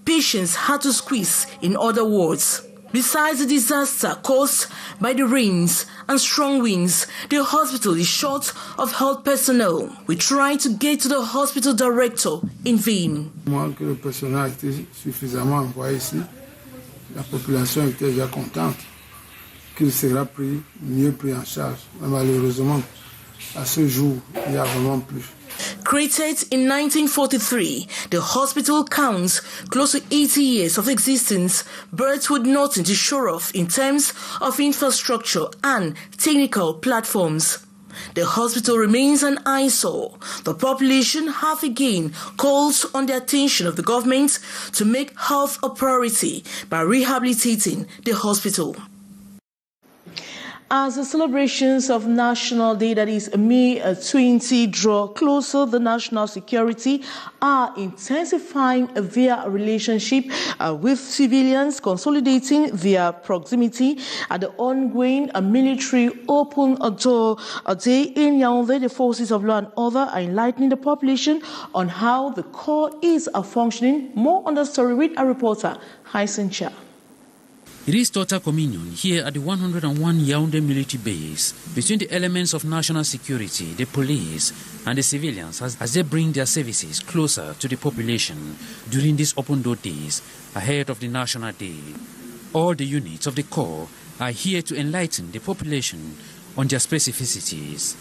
Patients had to squeeze in other wards. Besides the disaster caused by the rains and strong winds, the hospital is short of health personnel. We tried to get to the hospital director in vain. Moins que le personnel était suffisamment envoyé ici, la population était déjà contente qu'il sera mieux pris en charge. Mais malheureusement, à ce jour, il n'y a vraiment plus. Created in 1943, the hospital counts close to 80 years of existence, but with nothing to show off in terms of infrastructure and technical platforms. The hospital remains an eyesore. The population have again called on the attention of the government to make health a priority by rehabilitating the hospital. As the celebrations of National Day, that is May 20, draw closer, the national security are intensifying their relationship with civilians, consolidating their proximity at the ongoing military open door day in Yaoundé. The forces of law and order are enlightening the population on how the corps is functioning. More on the story with our reporter, Hyson Cha. It is total communion here at the 101 Yaoundé military base between the elements of national security, the police and the civilians as they bring their services closer to the population during these open door days ahead of the National Day. All the units of the corps are here to enlighten the population on their specificities.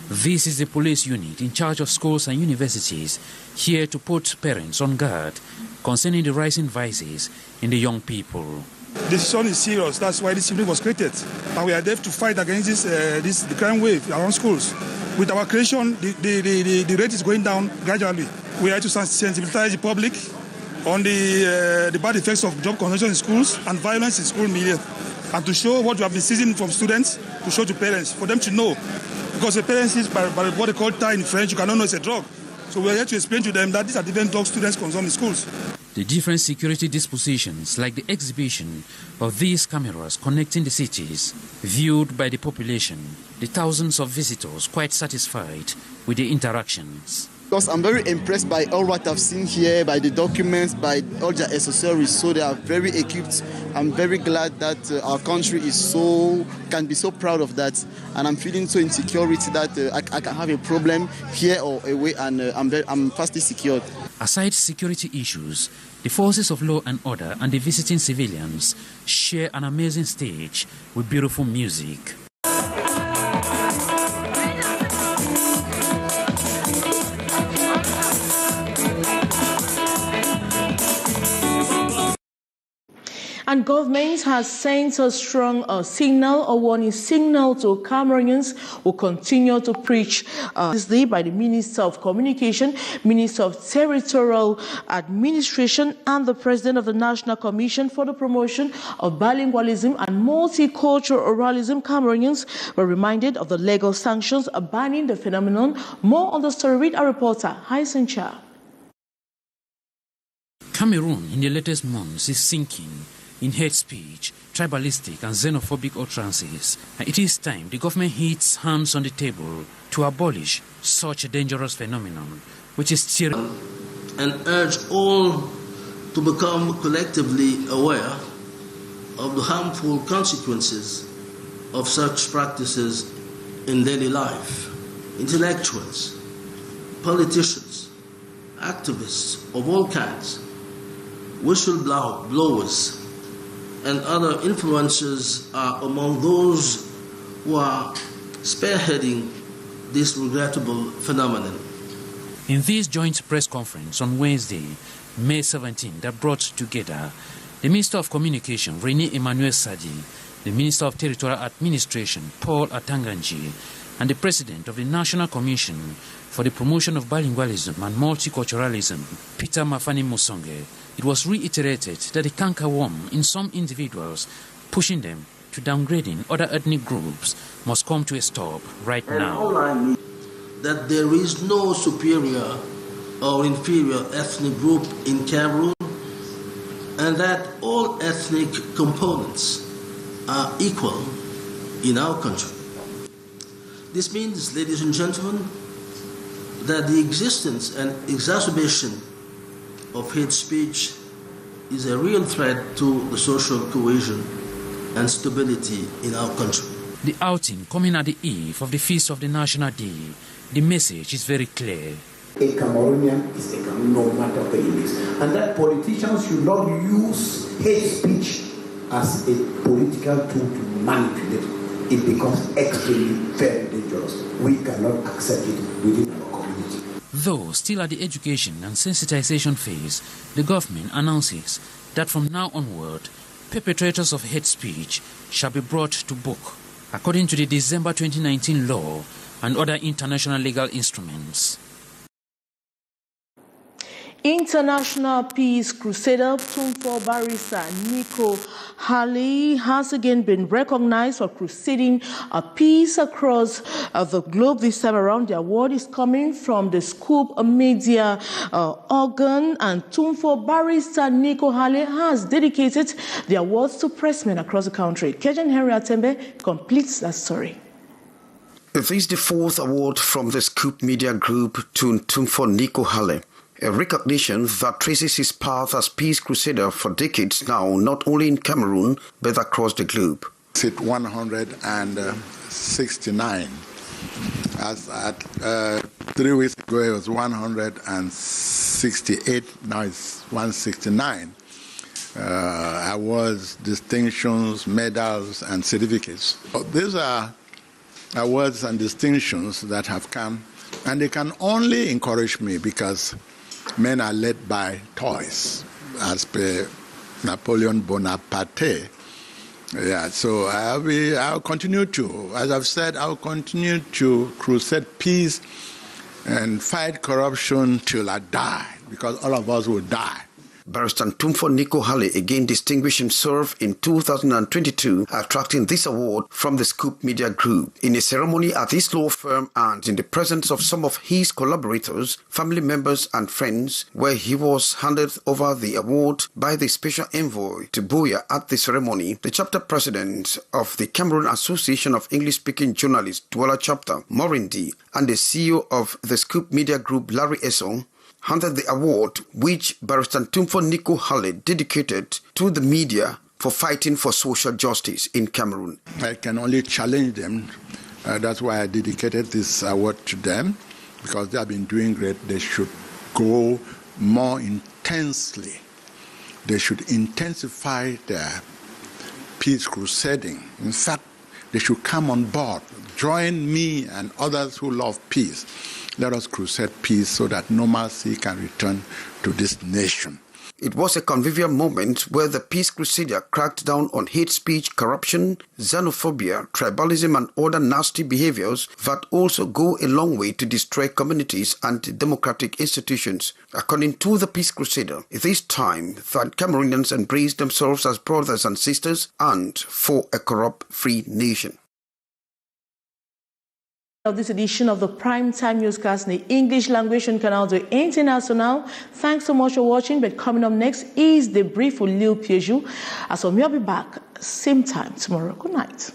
This is the police unit in charge of schools and universities, here to put parents on guard concerning the rising vices in the young people. The situation is serious. That's why this unit was created. And we are there to fight against the crime wave around schools. With our creation, the rate is going down gradually. We are to sensibilize the public on the bad effects of job conversion in schools and violence in school media. And to show what we have been seizing from students, to show to parents, for them to know. Because the parents is by what they call tie in French, you cannot know it's a drug. So we are here to explain to them that these are different drugs students consume in schools. The different security dispositions, like the exhibition of these cameras connecting the cities, viewed by the population, the thousands of visitors quite satisfied with the interactions. Because I'm very impressed by all what I've seen here, by the documents, by all the accessories, so they are very equipped. I'm very glad that our country can be so proud of that, and I'm feeling so insecurity that I can have a problem here or away, and I'm fastly secured. Aside security issues, the forces of law and order and the visiting civilians share an amazing stage with beautiful music. And government has sent a strong signal, a warning signal to Cameroonians who continue to preach this day by the Minister of Communication, Minister of Territorial Administration, and the President of the National Commission for the Promotion of Bilingualism and Multiculturalism. Cameroonians were reminded of the legal sanctions banning the phenomenon. More on the story with our reporter, Hyson Cha. Cameroon in the latest months is sinking in hate speech, tribalistic and xenophobic utterances. It is time the government hits hands on the table to abolish such a dangerous phenomenon, which is still... And urge all to become collectively aware of the harmful consequences of such practices in daily life. Intellectuals, politicians, activists of all kinds, whistleblowers, and other influencers are among those who are spearheading this regrettable phenomenon. In this joint press conference on Wednesday, May 17, that brought together the Minister of Communication, René Emmanuel Sadi, the Minister of Territorial Administration, Paul Atanganji, and the President of the National Commission for the Promotion of Bilingualism and Multiculturalism, Peter Mafani Musonge, it was reiterated that the cankerworm in some individuals, pushing them to downgrading other ethnic groups, must come to a stop right now. That there is no superior or inferior ethnic group in Cameroon, and that all ethnic components are equal in our country. This means, ladies and gentlemen, that the existence and exacerbation of hate speech is a real threat to the social cohesion and stability in our country. The outing coming at the eve of the Feast of the National Day, the message is very clear. A Cameroonian is a Cameroonian no matter where he is. And that politicians should not use hate speech as a political tool to manipulate. It becomes extremely very dangerous. We cannot accept it within our community. Though still at the education and sensitization phase, the government announces that from now onward, perpetrators of hate speech shall be brought to book, according to the December 2019 law and other international legal instruments. International Peace Crusader Tumfor barrister Nico Halley has again been recognized for crusading peace across the globe. This time around, the award is coming from the Scoop Media organ, and Tumfor barrister Nico Halley has dedicated the awards to pressmen across the country. Kejan Henry Atembe completes that story. This is the fourth award from the Scoop Media Group to Tumfor Nico Halley. A recognition that traces his path as peace crusader for decades now, not only in Cameroon, but across the globe. It's 169. As at 3 weeks ago, it was 168. Now it's 169. Awards, distinctions, medals, and certificates. These are awards and distinctions that have come, and they can only encourage me because men are led by toys, as per Napoleon Bonaparte. Yeah, so I'll continue to, as I've said, I'll continue to crusade peace and fight corruption till I die, because all of us will die. Barrister Tumfor Nico Halley again distinguished himself in 2022, attracting this award from the Scoop Media Group. In a ceremony at his law firm and in the presence of some of his collaborators, family members and friends, where he was handed over the award by the special envoy to Buea at the ceremony, the chapter president of the Cameroon Association of English-Speaking Journalists, Douala Chapter, Morindi, and the CEO of the Scoop Media Group, Larry Esson, handed the award which Barrister Tumfor Nico Halley dedicated to the media for fighting for social justice in Cameroon. I can only challenge them. That's why I dedicated this award to them, because they have been doing great. They should go more intensely. They should intensify their peace crusading. In fact, they should come on board, join me and others who love peace. Let us crusade peace so that normalcy can return to this nation. It was a convivial moment where the peace crusader cracked down on hate speech, corruption, xenophobia, tribalism and other nasty behaviors that also go a long way to destroy communities and democratic institutions. According to the peace crusader, it is time that Cameroonians embrace themselves as brothers and sisters and for a corrupt-free nation. Of this edition of the Primetime Newscast in the English language on Canal International. Thanks so much for watching, but coming up next is the brief with Lil Piejou. As for me, I'll be back same time tomorrow. Good night.